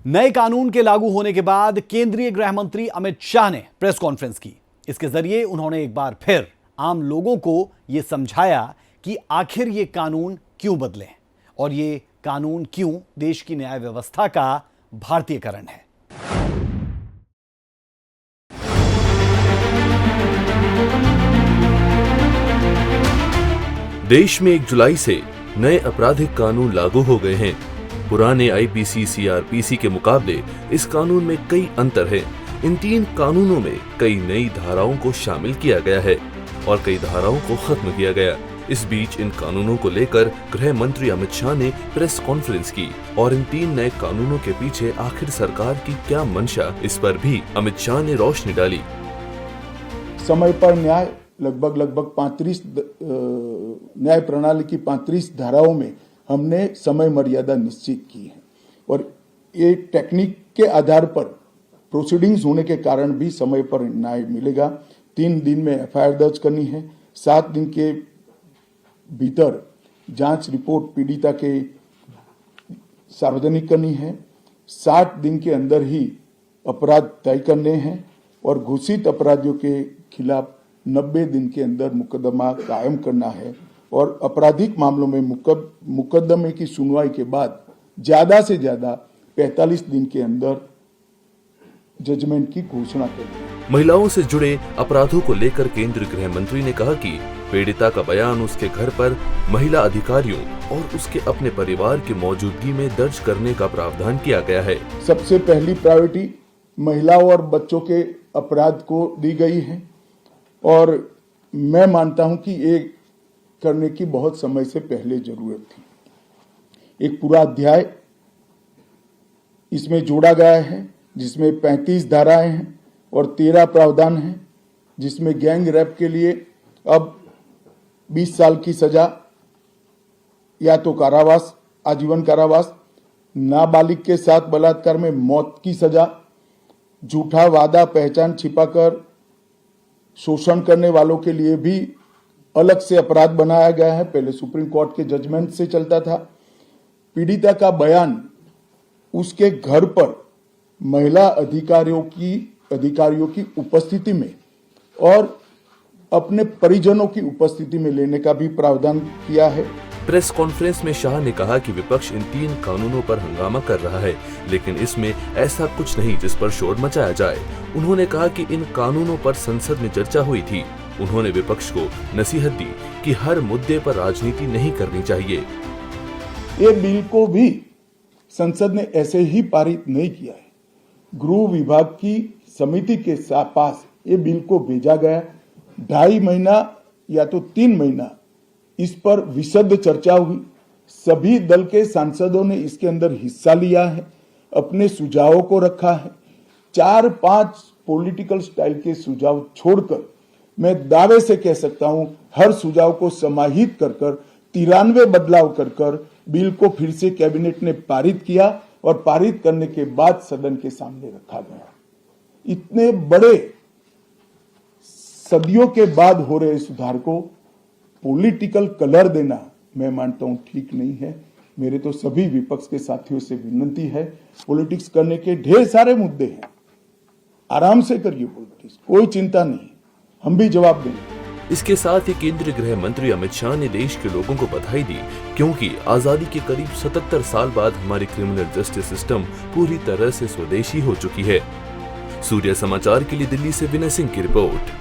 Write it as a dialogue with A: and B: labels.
A: नए कानून के लागू होने के बाद केंद्रीय गृह मंत्री अमित शाह ने प्रेस कॉन्फ्रेंस की। इसके जरिए उन्होंने एक बार फिर आम लोगों को यह समझाया कि आखिर ये कानून क्यों बदले और ये कानून क्यों देश की न्याय व्यवस्था का भारतीयकरण है।
B: देश में 1 जुलाई से नए आपराधिक कानून लागू हो गए हैं। पुराने आईपीसी सीआरपीसी के मुकाबले इस कानून में कई अंतर हैं। इन 3 कानूनों में कई नई धाराओं को शामिल किया गया है और कई धाराओं को खत्म किया गया। इस बीच इन कानूनों को लेकर गृह मंत्री अमित शाह ने प्रेस कॉन्फ्रेंस की और इन 3 नए कानूनों के पीछे आखिर सरकार की क्या मंशा, इस पर भी अमित शाह ने रोशनी डाली।
C: समय पर न्याय लगभग 35 न्याय प्रणाली की 35 धाराओं में हमने समय मर्यादा निश्चित की है और ये टेक्निक के आधार पर प्रोसीडिंग्स होने के कारण भी समय पर न्याय मिलेगा। 3 दिन में एफआईआर दर्ज करनी है, 7 दिन के भीतर जांच रिपोर्ट पीड़िता के सार्वजनिक करनी है, 60 दिन के अंदर ही अपराध तय करने हैं और घोषित अपराधियों के खिलाफ 90 दिन के अंदर मुकदमा कायम करना है और आपराधिक मामलों में मुकदमे की सुनवाई के बाद ज्यादा से ज्यादा 45 दिन के अंदर जजमेंट की घोषणा करनी।
B: महिलाओं से जुड़े अपराधों को लेकर केंद्रीय गृह मंत्री ने कहा कि पीड़िता का बयान उसके घर पर महिला अधिकारियों और उसके अपने परिवार की मौजूदगी में दर्ज करने का प्रावधान किया गया है।
C: सबसे पहली प्रायोरिटी महिलाओं और बच्चों के अपराध को दी गई है और मैं मानता हूं कि ये करने की बहुत समय से पहले जरूरत थी। एक पूरा अध्याय इसमें जोड़ा गया है जिसमें 35 धाराएं हैं और 13 प्रावधान हैं, जिसमें गैंग रेप के लिए अब 20 साल की सजा या तो कारावास, आजीवन कारावास, नाबालिग के साथ बलात्कार में मौत की सजा, झूठा वादा पहचान छिपाकर शोषण करने वालों के लिए भी अलग से अपराध बनाया गया है। पहले सुप्रीम कोर्ट के जजमेंट से चलता था। पीड़िता का बयान उसके घर पर महिला अधिकारियों की उपस्थिति में और अपने परिजनों की उपस्थिति में लेने का भी प्रावधान किया है।
B: प्रेस कॉन्फ्रेंस में शाह ने कहा कि विपक्ष इन 3 कानूनों पर हंगामा कर रहा है, लेकिन इसमें ऐसा कुछ नहीं जिस पर शोर मचाया जाए। उन्होंने कहा कि इन कानूनों पर संसद में चर्चा हुई थी। उन्होंने विपक्ष को नसीहत दी कि हर मुद्दे पर राजनीति नहीं करनी चाहिए।
C: ये बिल को भी संसद ने ऐसे ही पारित नहीं किया है। गृह विभाग की समिति के पास ये बिल को भेजा गया। 2.5 महीना या तो 3 महीना इस पर विशद चर्चा हुई। सभी दल के सांसदों ने इसके अंदर हिस्सा लिया है, अपने सुझावों को रखा है। 4-5 पॉलिटिकल स्टाइल के सुझाव छोड़कर मैं दावे से कह सकता हूं हर सुझाव को समाहित कर 93 बदलाव कर बिल को फिर से कैबिनेट ने पारित किया और पारित करने के बाद सदन के सामने रखा गया। इतने बड़े सदियों के बाद हो रहे सुधार को पॉलिटिकल कलर देना मैं मानता हूं ठीक नहीं है। मेरे तो सभी विपक्ष के साथियों से विनती है, पॉलिटिक्स करने के ढेर सारे मुद्दे हैं, आराम से करिए पॉलिटिक्स, कोई चिंता नहीं, हम भी जवाब देंगे।
B: इसके साथ ही केंद्रीय गृह मंत्री अमित शाह ने देश के लोगों को बधाई दी, क्योंकि आजादी के करीब 77 साल बाद हमारी क्रिमिनल जस्टिस सिस्टम पूरी तरह से स्वदेशी हो चुकी है। सूर्य समाचार के लिए दिल्ली से विनय सिंह की रिपोर्ट।